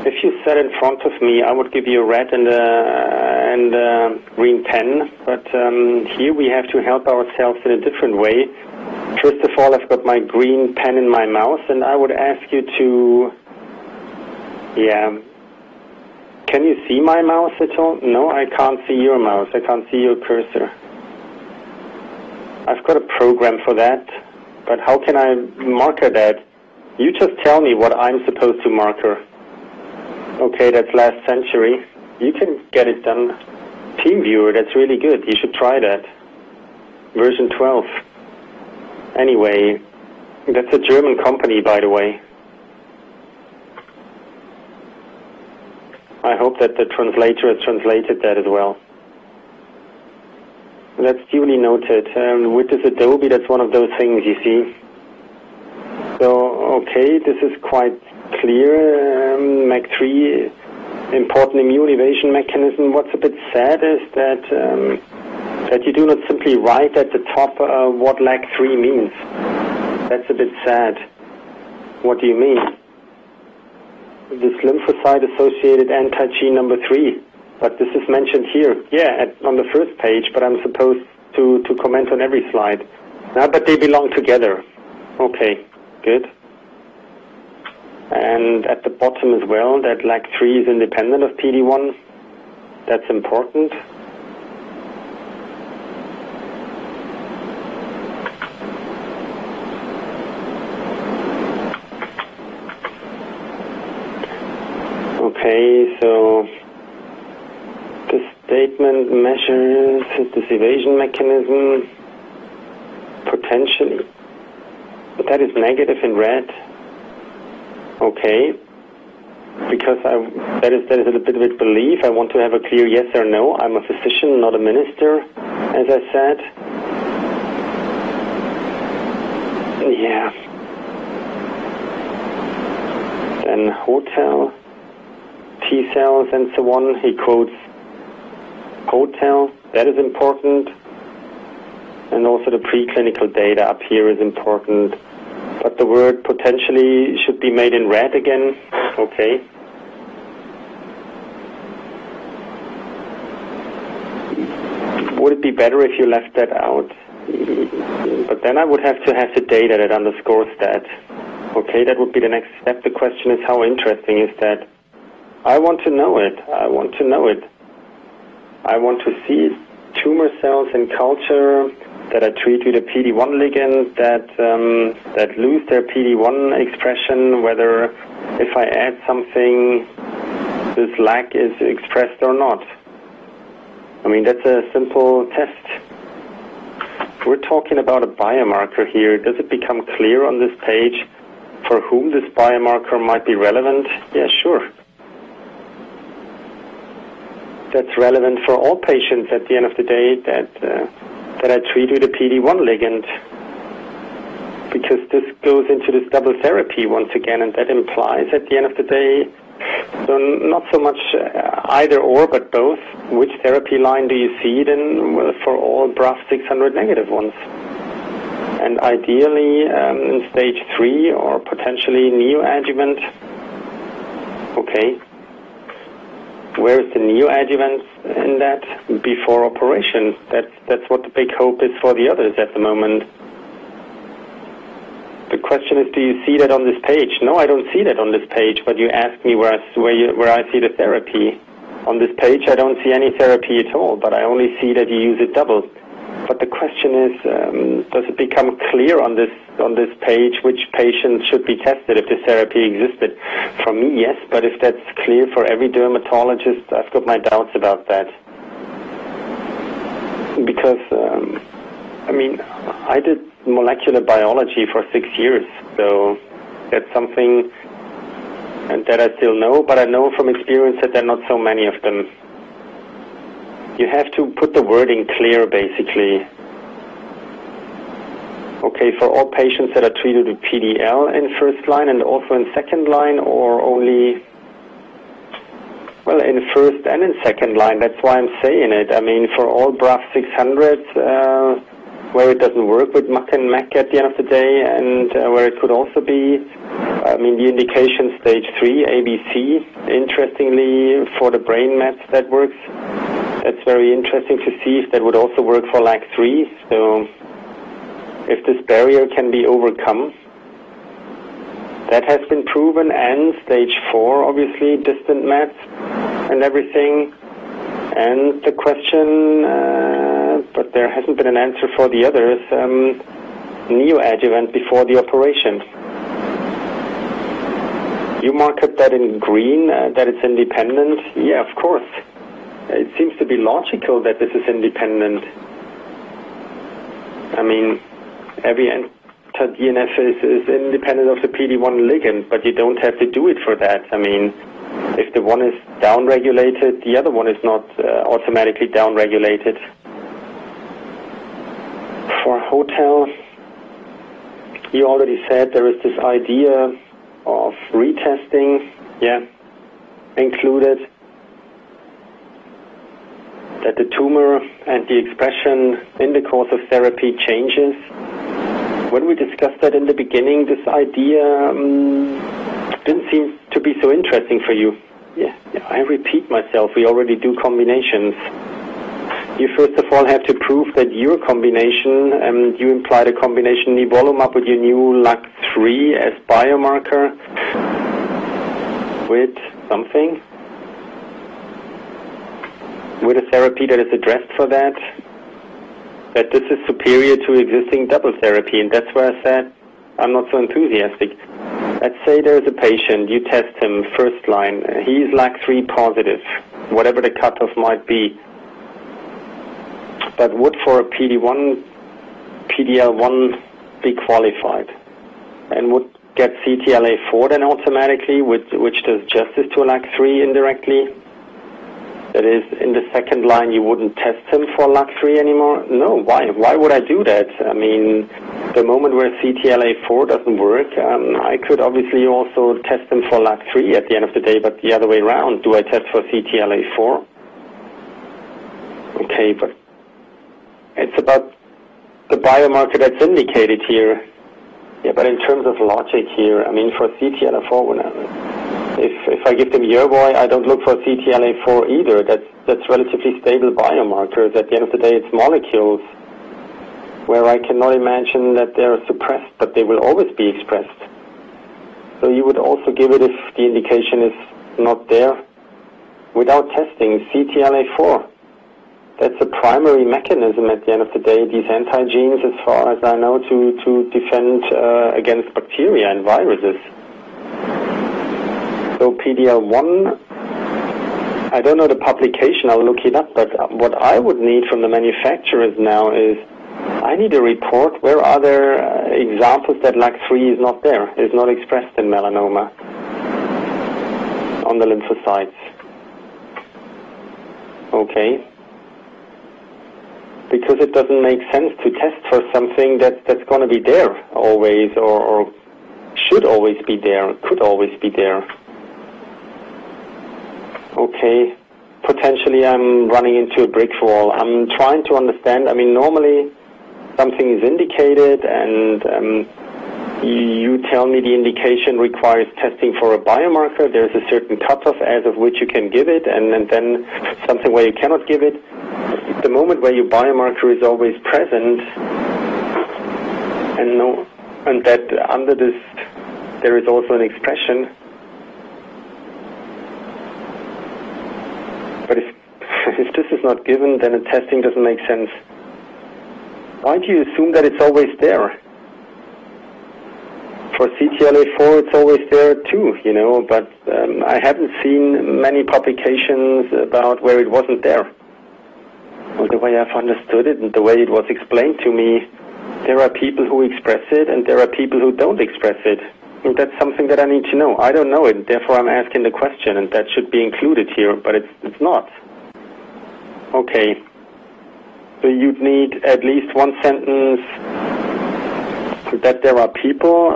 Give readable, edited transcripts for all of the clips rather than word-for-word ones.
If you sat in front of me, I would give you a red and a green pen, but here we have to help ourselves in a different way. First of all, I've got my green pen in my mouth, and I would ask you to, can you see my mouse at all? No, I can't see your mouse. I can't see your cursor. I've got a program for that, but how can I marker that? You just tell me what I'm supposed to marker. Okay, that's last century. You can get it done. TeamViewer, that's really good. You should try that. Version 12. Anyway, that's a German company, by the way. I hope that the translator has translated that as well. That's duly noted. With this Adobe, that's one of those things, you see. So, okay, this is quite clear. MAC3, important immune evasion mechanism. What's a bit sad is that you do not simply write at the top what LAC3 means. That's a bit sad. What do you mean? This lymphocyte-associated anti-gene number 3. But this is mentioned here. Yeah, on the first page, but I'm supposed to comment on every slide. No, but they belong together. Okay, good. And at the bottom as well, that LAC3 is independent of PD-1. That's important. Okay, so the statement measures this evasion mechanism potentially. That is negative in red. Okay, because that is a bit of a belief. I want to have a clear yes or no. I'm a physician, not a minister, as I said. Yeah. Then hotel, T cells, and so on. He quotes hotel. That is important. And also the preclinical data up here is important. But the word potentially should be made in red again. Okay. Would it be better if you left that out? But then I would have to have the data that underscores that. Okay, that would be the next step. The question is, how interesting is that? I want to know it. I want to know it. I want to see tumor cells in culture that I treat with a PD-1 ligand that lose their PD-1 expression, whether if I add something, this LAC is expressed or not. I mean, that's a simple test. We're talking about a biomarker here. Does it become clear on this page for whom this biomarker might be relevant? Yeah, sure. That's relevant for all patients at the end of the day that I treat with a PD-1 ligand, because this goes into this double therapy once again, and that implies at the end of the day, so not so much either or, but both. Which therapy line do you see it in? Well, for all BRAF 600 negative ones. And ideally in stage 3 or potentially neoadjuvant. Okay. Where is the neoadjuvant in that? Before operation. That's what the big hope is for the others at the moment. The question is, do you see that on this page? No, I don't see that on this page, but you ask me where I see the therapy. On this page, I don't see any therapy at all, but I only see that you use it double. But the question is, does it become clear on this page which patients should be tested if this therapy existed? For me, yes, but if that's clear for every dermatologist, I've got my doubts about that. Because, I mean, I did molecular biology for 6 years, so that's something that I still know, but I know from experience that there are not so many of them. You have to put the wording clear, basically. Okay, for all patients that are treated with PDL in first line and also in second line, or only, well, in first and in second line, that's why I'm saying it. I mean, for all BRAF 600s, where it doesn't work with MUC and MEC at the end of the day, and where it could also be I mean, the indication stage 3, ABC, interestingly, for the brain mets that works. That's very interesting to see if that would also work for LAG3. So if this barrier can be overcome, that has been proven. And stage 4, obviously, distant mets and everything. And the question, but there hasn't been an answer for the others, neoadjuvant before the operation. You mark up that in green, that it's independent. Yeah, of course. It seems to be logical that this is independent. I mean, every anti-DNF is independent of the PD-1 ligand, but you don't have to do it for that. I mean, if the one is downregulated, the other one is not automatically downregulated. For hotel, you already said there is this idea of retesting, yeah, included, that the tumor and the expression in the course of therapy changes. When we discussed that in the beginning, this idea didn't seem to be so interesting for you. Yeah, I repeat myself, we already do combinations. You first of all have to prove that your combination, you implied a combination nivolumab with your new LAG3 as biomarker with something, with a therapy that is addressed for that this is superior to existing double therapy, and that's where I said I'm not so enthusiastic. Let's say there's a patient, you test him first line, he is LAG3 positive, whatever the cutoff might be, but would for a PD-1, PD-L1 be qualified, and would get CTLA-4 then automatically, which does justice to LAG3 indirectly. That is, in the second line, you wouldn't test him for LAG3 anymore? No, why? Why would I do that? I mean, the moment where CTLA-4 doesn't work, I could obviously also test him for LAG3 at the end of the day, but the other way around, do I test for CTLA-4? Okay, but it's about the biomarker that's indicated here. Yeah, but in terms of logic here, I mean, for CTLA-4, if I give them Yervoy, I don't look for CTLA-4 either. That's relatively stable biomarkers. At the end of the day, it's molecules where I cannot imagine that they're suppressed, but they will always be expressed. So you would also give it if the indication is not there without testing CTLA-4. That's a primary mechanism at the end of the day, these antigenes, as far as I know, to defend against bacteria and viruses. So PD-L1, I don't know the publication, I'll look it up, but what I would need from the manufacturers now is, I need a report, where are there examples that LAG3 is not there, is not expressed in melanoma on the lymphocytes. Okay. Because it doesn't make sense to test for something that's going to be there always, or should always be there, could always be there. Okay, potentially I'm running into a brick wall. I'm trying to understand. I mean, normally something is indicated and you tell me the indication requires testing for a biomarker. There's a certain cutoff as of which you can give it, and then something where you cannot give it. The moment where your biomarker is always present, and that under this there is also an expression. But if this is not given, then the testing doesn't make sense. Why do you assume that it's always there? For CTLA-4, it's always there too, you know, but I haven't seen many publications about where it wasn't there. Well, the way I've understood it and the way it was explained to me, there are people who express it and there are people who don't express it. And that's something that I need to know. I don't know it, therefore I'm asking the question, and that should be included here, but it's not. Okay. So you'd need at least one sentence that there are people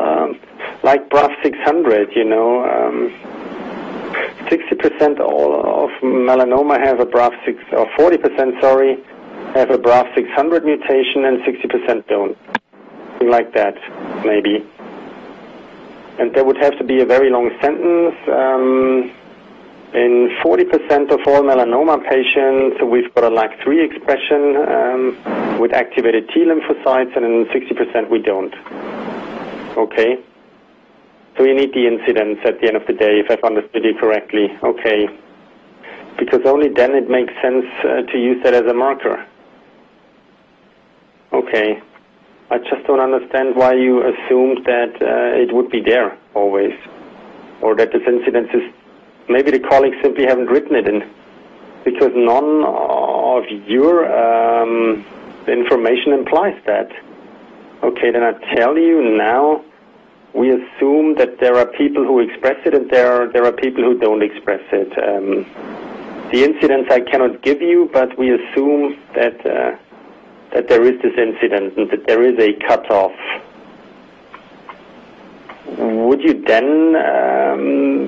like BRAF 600, you know, 60% of melanoma have a BRAF 6, or 40%, sorry, have a BRAF 600 mutation and 60% don't. Something like that, maybe. And there would have to be a very long sentence. In 40% of all melanoma patients, we've got a LAG3 expression with activated T lymphocytes, and in 60% we don't. Okay. So you need the incidence at the end of the day, if I've understood you correctly. Okay. Because only then it makes sense to use that as a marker. Okay. I just don't understand why you assumed that it would be there always, or that this incidence is. Maybe the colleagues simply haven't written it in, because none of your information implies that. Okay, then I tell you now, we assume that there are people who express it and there are people who don't express it. The incidence I cannot give you, but we assume that there is this incidence and that there is a cutoff. Would you then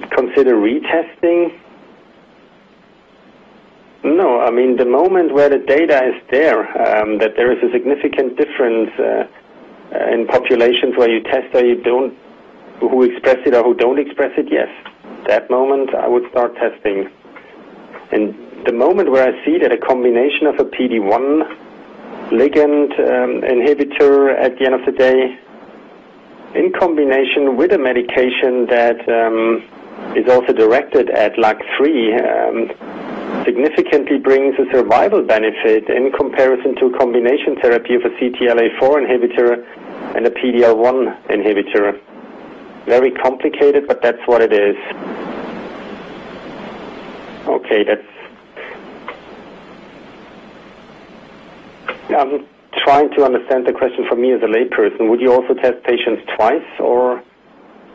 consider retesting? No, I mean, the moment where the data is there, that there is a significant difference in populations where you test or you don't, who express it or who don't express it, yes. That moment I would start testing. And the moment where I see that a combination of a PD-1 ligand inhibitor at the end of the day, in combination with a medication that is also directed at LAG3, significantly brings a survival benefit in comparison to a combination therapy of a CTLA-4 inhibitor and a PD-L1 inhibitor. Very complicated, but that's what it is. Okay, I'm trying to understand the question for me as a layperson. Would you also test patients twice, or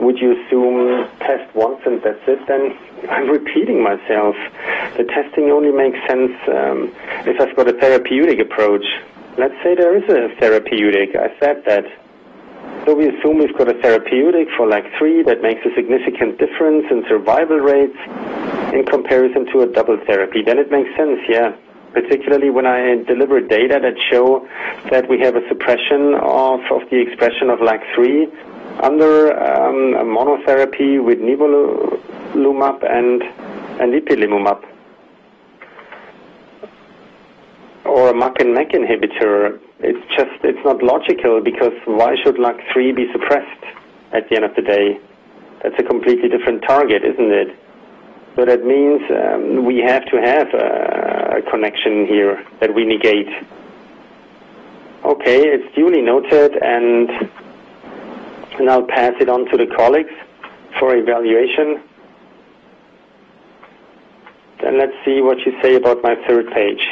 would you assume test once and that's it? Then I'm repeating myself. The testing only makes sense if I've got a therapeutic approach. Let's say there is a therapeutic. I said that. So we assume we've got a therapeutic for LAG3 that makes a significant difference in survival rates in comparison to a double therapy. Then it makes sense, yeah. Particularly when I deliver data that show that we have a suppression of the expression of LAG3 under a monotherapy with nivolumab and ipilimumab, or a MAC and MEC inhibitor. It's not logical, because why should LAG3 be suppressed at the end of the day? That's a completely different target, isn't it? So that means we have to have a connection here that we negate. Okay, it's duly noted, and I'll pass it on to the colleagues for evaluation. Then let's see what you say about my third page.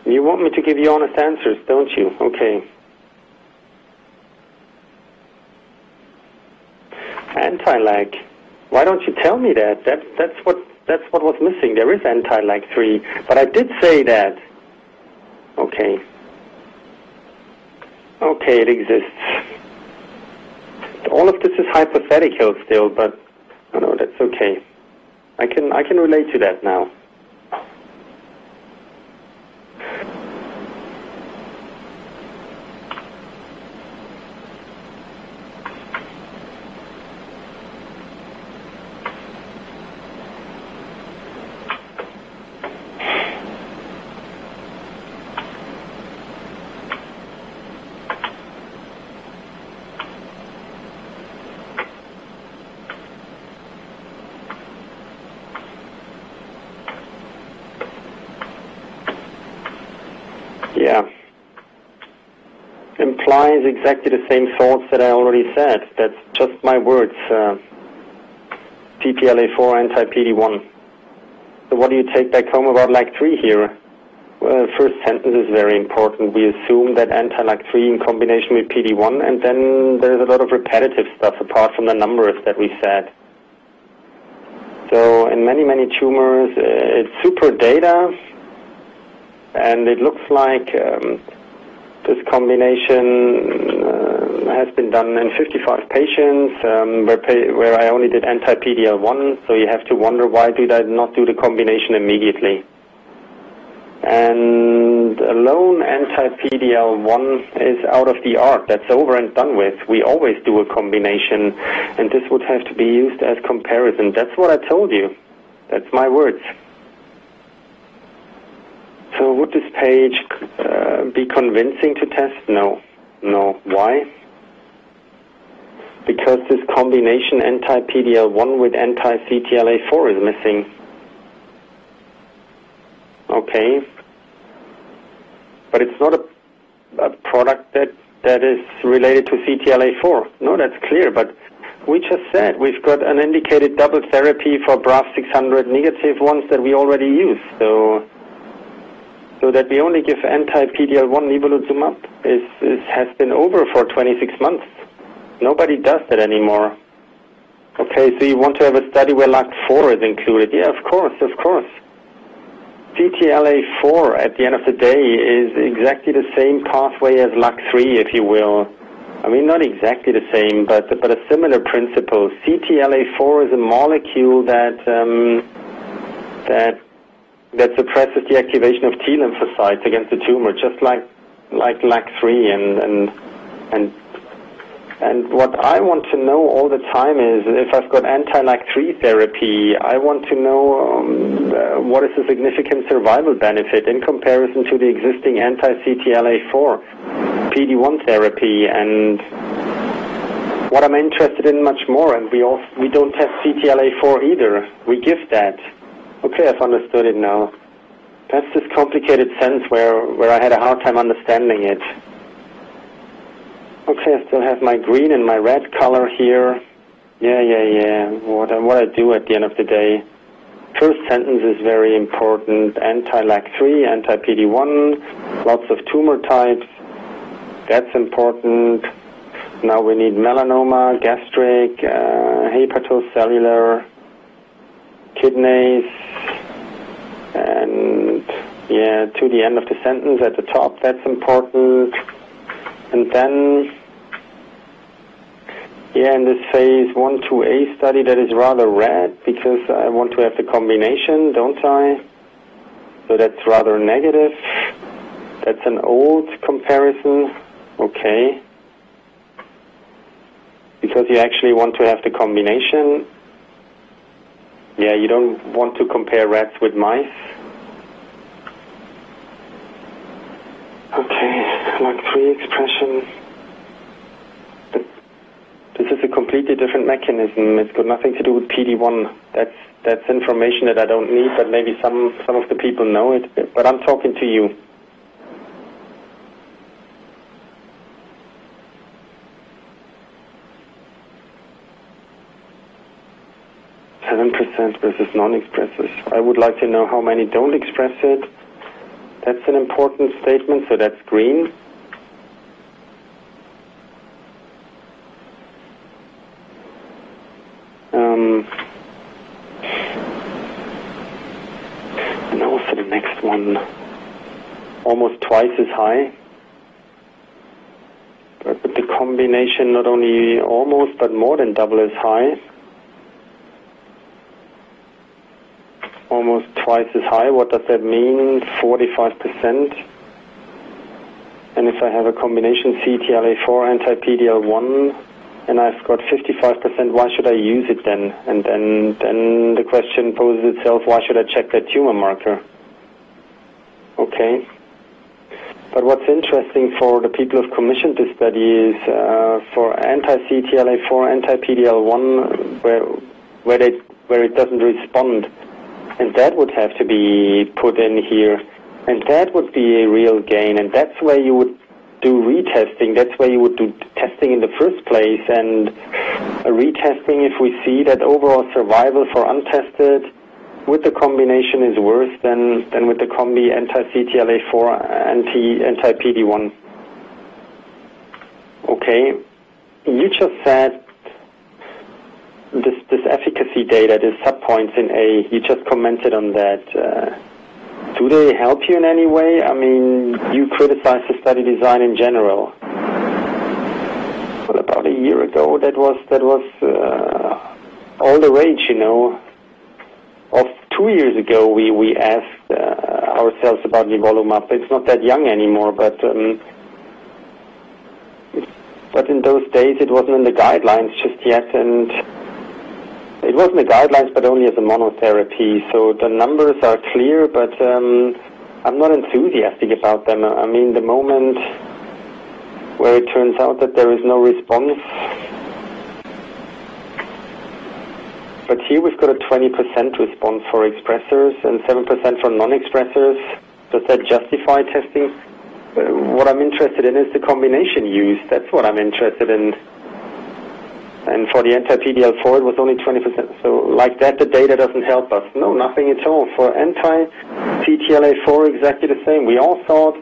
You want me to give you honest answers, don't you? Okay. Anti-lag. Why don't you tell me that? That's what was missing. There is anti-LAG3, but I did say that. Okay. Okay, it exists. All of this is hypothetical still, but no, that's okay. I can relate to that now. Yeah. Implies exactly the same thoughts that I already said. That's just my words. CTLA-4 anti-PD-1. So what do you take back home about LAG3 here? Well, the first sentence is very important. We assume that anti-LAG3 in combination with PD-1, and then there's a lot of repetitive stuff apart from the numbers that we said. So in many, many tumors, it's super data, and it looks like this combination has been done in 55 patients, where I only did anti-PD-L1, so you have to wonder, why did I not do the combination immediately? And alone anti-PD-L1 is out of the art. That's over and done with. We always do a combination, and this would have to be used as comparison. That's what I told you. That's my words. So would this page be convincing to test? No. No. Why? Because this combination anti-PD-L1 with anti-CTLA-4 is missing. Okay. But it's not a product that is related to CTLA-4. No, that's clear. But we just said we've got an indicated double therapy for BRAF 600 negative ones that we already use. So that we only give anti-PD-L1 nivolumab has been over for 26 months. Nobody does that anymore. Okay, so you want to have a study where LAG4 is included. Yeah, of course, of course. CTLA-4 at the end of the day is exactly the same pathway as LAG3, if you will. I mean, not exactly the same, but a similar principle. CTLA-4 is a molecule that suppresses the activation of T lymphocytes against the tumor, just like LAG3 and what I want to know all the time is if I've got anti-LAG3 therapy, I want to know what is the significant survival benefit in comparison to the existing anti-CTLA-4 PD-1 therapy. And what I'm interested in much more, and we don't have CTLA-4 either. We give that. Okay, I've understood it now. That's this complicated sense where I had a hard time understanding it. Okay, I still have my green and my red color here. Yeah. What I do at the end of the day. First sentence is very important. Anti-LAG3, anti-PD-1, lots of tumor types. That's important. Now we need melanoma, gastric, hepatocellular, kidneys, and yeah, to the end of the sentence at the top, that's important. And then, yeah, in this phase 1-2A study, that is rather red because I want to have the combination, don't I? So that's rather negative. That's an old comparison. Okay. Because you actually want to have the combination. Yeah, you don't want to compare rats with mice. Okay, LAG3 expression. This is a completely different mechanism. It's got nothing to do with PD-1. That's information that I don't need, but maybe some of the people know it. But I'm talking to you. Versus non-expressers. I would like to know how many don't express it. That's an important statement, so that's green. And also the next one, almost twice as high. But the combination not only almost, but more than double as high. Almost twice as high. What does that mean? 45%. And if I have a combination CTLA-4 anti-PD-L1 and I've got 55%, why should I use it then? And then the question poses itself, why should I check that tumor marker? Okay. But what's interesting for the people who've commissioned this study is for anti-CTLA-4, anti-PD-L1 where it doesn't respond. And that would have to be put in here. And that would be a real gain. And that's where you would do retesting. That's where you would do testing in the first place. And a retesting, if we see that overall survival for untested with the combination is worse than with the combi anti-CTLA-4, anti-PD-1. Okay. You just said this efficacy data, this subpoints in A, you just commented on that. Do they help you in any way? I mean, you criticized the study design in general. Well, about a year ago, that was all the rage, you know. Of 2 years ago, we asked ourselves about nivolumab. It's not that young anymore, but in those days it wasn't in the guidelines just yet, and it was in the guidelines, but only as a monotherapy. So the numbers are clear, but I'm not enthusiastic about them. I mean, the moment where it turns out that there is no response. But here we've got a 20% response for expressors and 7% for non-expressors. Does that justify testing? What I'm interested in is the combination use. That's what I'm interested in. And for the anti-PDL4, it was only 20%. So like that, the data doesn't help us. No, nothing at all. For anti-CTLA4, exactly the same. We all thought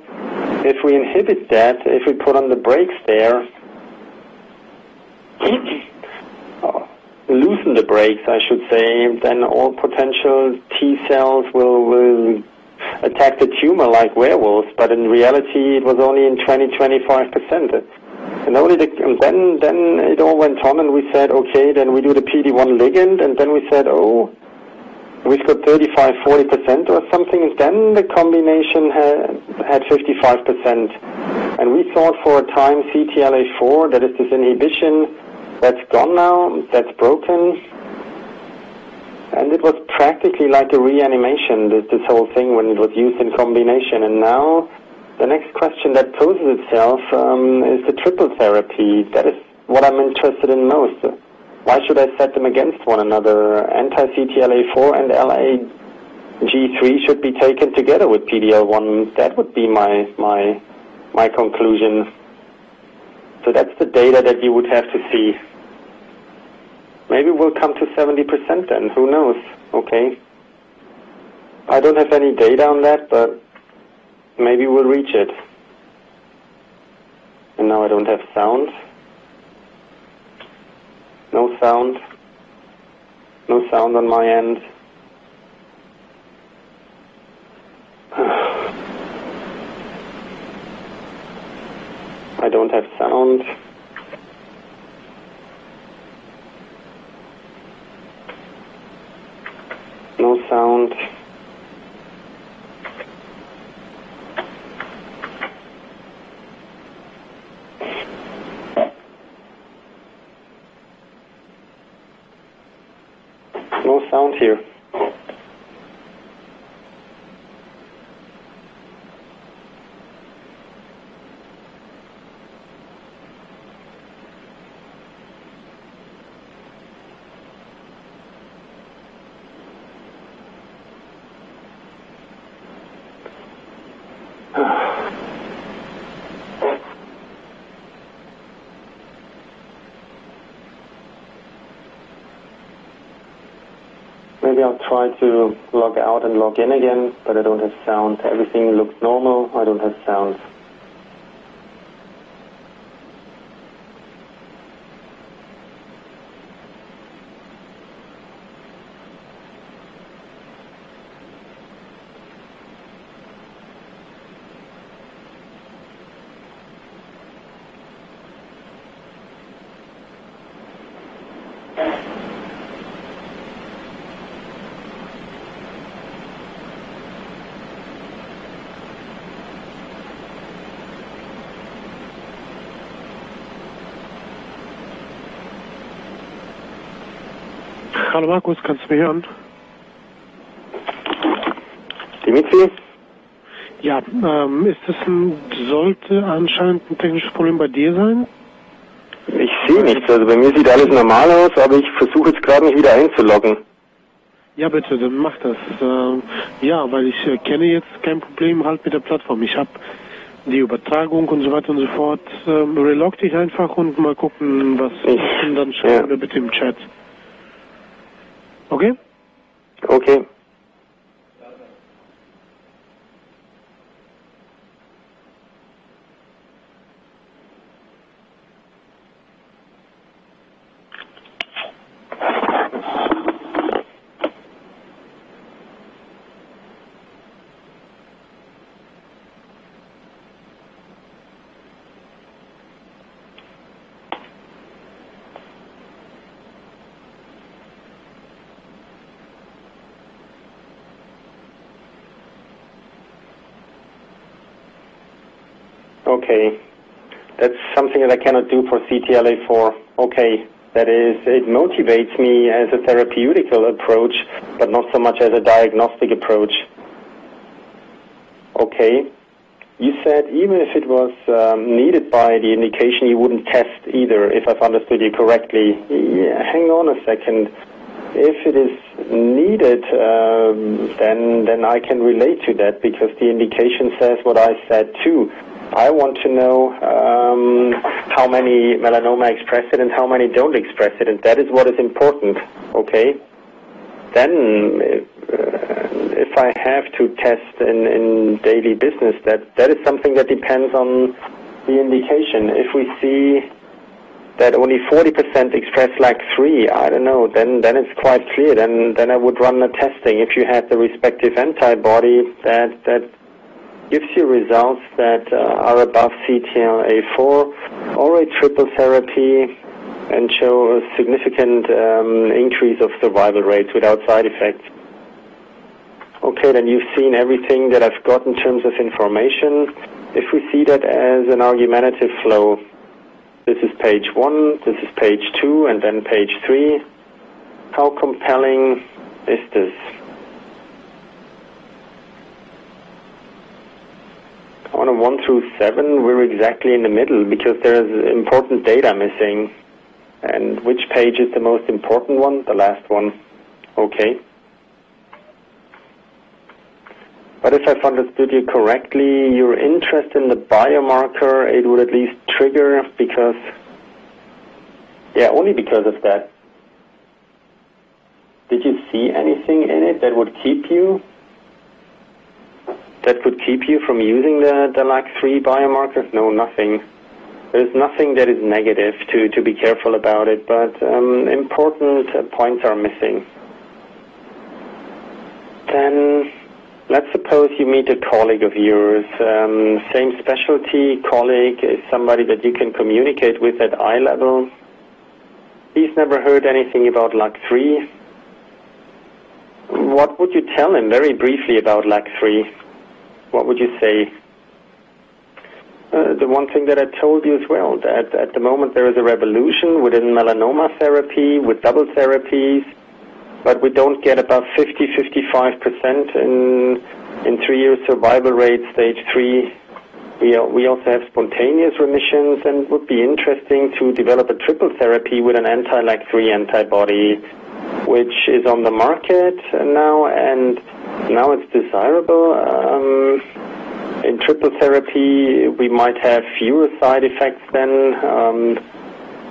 if we inhibit that, if we put on the brakes there, loosen the brakes, I should say, then all potential T cells will attack the tumor like werewolves. But in reality, it was only in 20-25%. And then it all went on, and we said, okay, then we do the PD-1 ligand, and then we said, oh, we've got 35-40% or something, and then the combination had 55%. And we thought for a time CTLA4, that is this inhibition, that's gone now, that's broken. And it was practically like a reanimation, this whole thing, when it was used in combination. And now the next question that poses itself is the triple therapy. That is what I'm interested in most. Why should I set them against one another? Anti-CTLA4 and LAG3 should be taken together with PD-L1. That would be my conclusion. So that's the data that you would have to see. Maybe we'll come to 70% then. Who knows? Okay. I don't have any data on that, but maybe we'll reach it. And now I don't have sound. No sound. No sound on my end. I don't have sound. No sound. No sound here. Maybe I'll try to log out and log in again, but I don't have sound. Everything looks normal. I don't have sound. Hallo Markus, kannst du mich hören? Dimitri? Ja, sollte anscheinend ein technisches Problem bei dir sein? Ich sehe nichts, also bei mir sieht alles normal aus, aber ich versuche jetzt gerade mich wieder einzuloggen. Ja bitte, dann mach das. Ja, weil ich kenne jetzt kein Problem halt mit der Plattform. Ich habe die Übertragung und so weiter und so fort. Relog dich einfach und mal gucken, was ist, und dann schauen wir bitte im Chat. Okay? Okay. Okay. That's something that I cannot do for CTLA-4. Okay. That is, it motivates me as a therapeutical approach, but not so much as a diagnostic approach. Okay. You said even if it was needed by the indication, you wouldn't test either, if I've understood you correctly. Yeah, hang on a second. If it is needed, then I can relate to that, because the indication says what I said too. I want to know how many melanoma express it and how many don't express it, and that is what is important, okay? Then, if I have to test in daily business, that is something that depends on the indication. If we see that only 40% express LAG3, I don't know, then it's quite clear. Then I would run the testing. If you had the respective antibody that gives you results that are above CTLA-4 or a triple therapy and show a significant increase of survival rates without side effects. Okay, then you've seen everything that I've got in terms of information. If we see that as an argumentative flow, this is page 1, this is page 2, and then page 3. How compelling is this? On a 1 through 7, we're exactly in the middle, because there's important data missing. And which page is the most important one? The last one. Okay. But if I've understood you correctly, your interest in the biomarker, it would at least trigger because, yeah, only because of that. Did you see anything in it that would keep you? That could keep you from using the LAG3 biomarker? No, nothing. There's nothing that is negative to be careful about it, but important points are missing. Then, let's suppose you meet a colleague of yours, same specialty colleague, is somebody that you can communicate with at eye level. He's never heard anything about LAG3. What would you tell him very briefly about LAG3? What would you say? The one thing that I told you as well, that at the moment there is a revolution within melanoma therapy with double therapies, but we don't get above 50-55% in 3-year survival rate, stage 3. We also have spontaneous remissions, and it would be interesting to develop a triple therapy with an anti-LAG3 antibody, which is on the market now, and now it's desirable. In triple therapy, we might have fewer side effects then,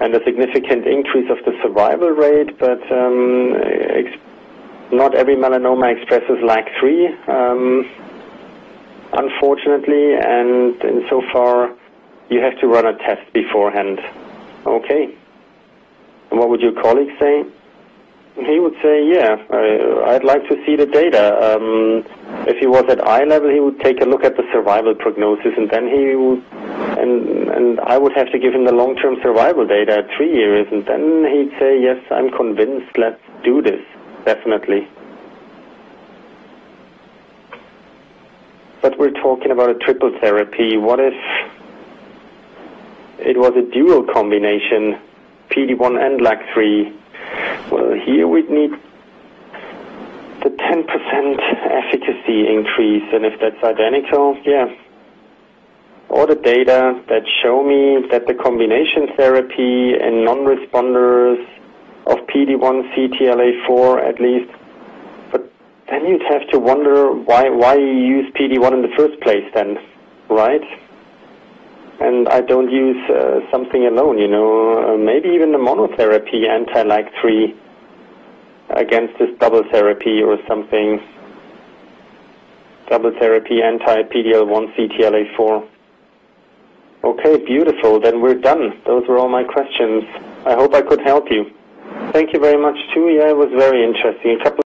and a significant increase of the survival rate, but not every melanoma expresses LAG3, unfortunately, and insofar you have to run a test beforehand. Okay. And what would your colleague say? He would say, yeah, I'd like to see the data. If he was at eye level, he would take a look at the survival prognosis, and then he would, and I would have to give him the long-term survival data at 3 years, and then he'd say, yes, I'm convinced, let's do this, definitely. But we're talking about a triple therapy. What if it was a dual combination, PD-1 and LAG3? Well, here we'd need the 10% efficacy increase, and if that's identical, yeah. Or the data that show me that the combination therapy in non-responders of PD-1, CTLA-4 at least, but then you'd have to wonder why you use PD-1 in the first place then, right? And I don't use something alone, you know, maybe even the monotherapy anti-LAG3 against this double therapy or something. Double therapy anti-PD-L1 CTLA-4. Okay, beautiful. Then we're done. Those were all my questions. I hope I could help you. Thank you very much too. Yeah, it was very interesting. A couple